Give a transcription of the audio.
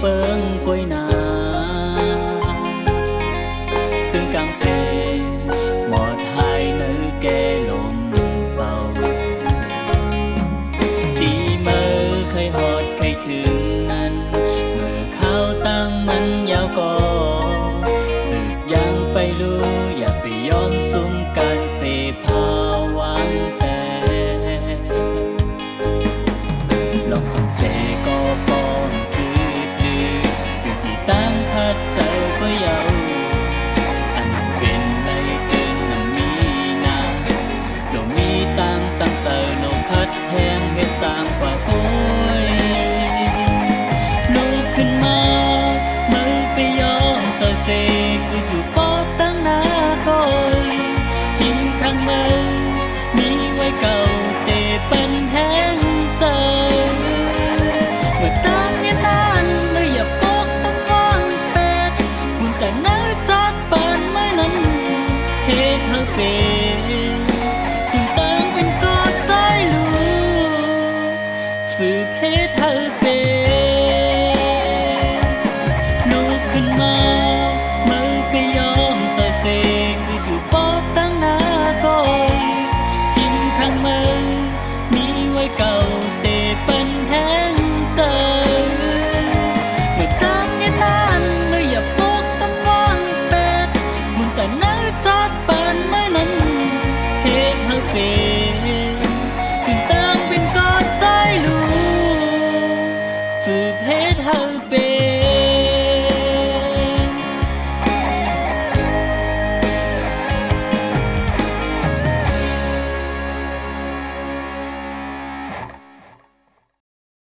bưng quay nà tương càng xe một hai nữ kê lộn bầu đi mơ khơi hot khơi thương nan mơ khao tăngมันยาวก็สืบยังไปรู้อย่าไปยอมสุมการเสพาวังแต่ลองฟังเสก็ปองคือที่ตั้งคัดเจอก็เยาอันนั้นเป็นไรตื่นนั้นมีนาโลมีตั้งเจอโนคัดแหงให้สร้างกว่าก้อยลุกขึ้นมามือไปยอมเจอเสกูอยู่ปอตั้งหน้าก้อยหินข้างมือมีไว้เก่าเตะเป็นแห้งเจอเมื่อตั้งเนี่ยนานเลยอย่าปกตั้งงอนเป็ดคุณแต่เนื้อจัดปานไม่นั้นเหตุเธอเป็นคุณตั้งเป็นกอดใจลูกสืบเหตุเธอเป็นลุกขึ้นมามือก็ยอมใจเสกคืออยู่ปอตั้งหน้าก้อยหินข้างมือมีไว้เก่าเตะเป็นแห้งเจอเมื่อตั้งเนี่ยนานเลยอย่าปกตั้งงอนเป็ดมุนแต่เนื้อจัดปานไม่นั้นเหตุเธอเป็นคุณตั้งเป็นกอดสายลูกสืบเหตุเธอ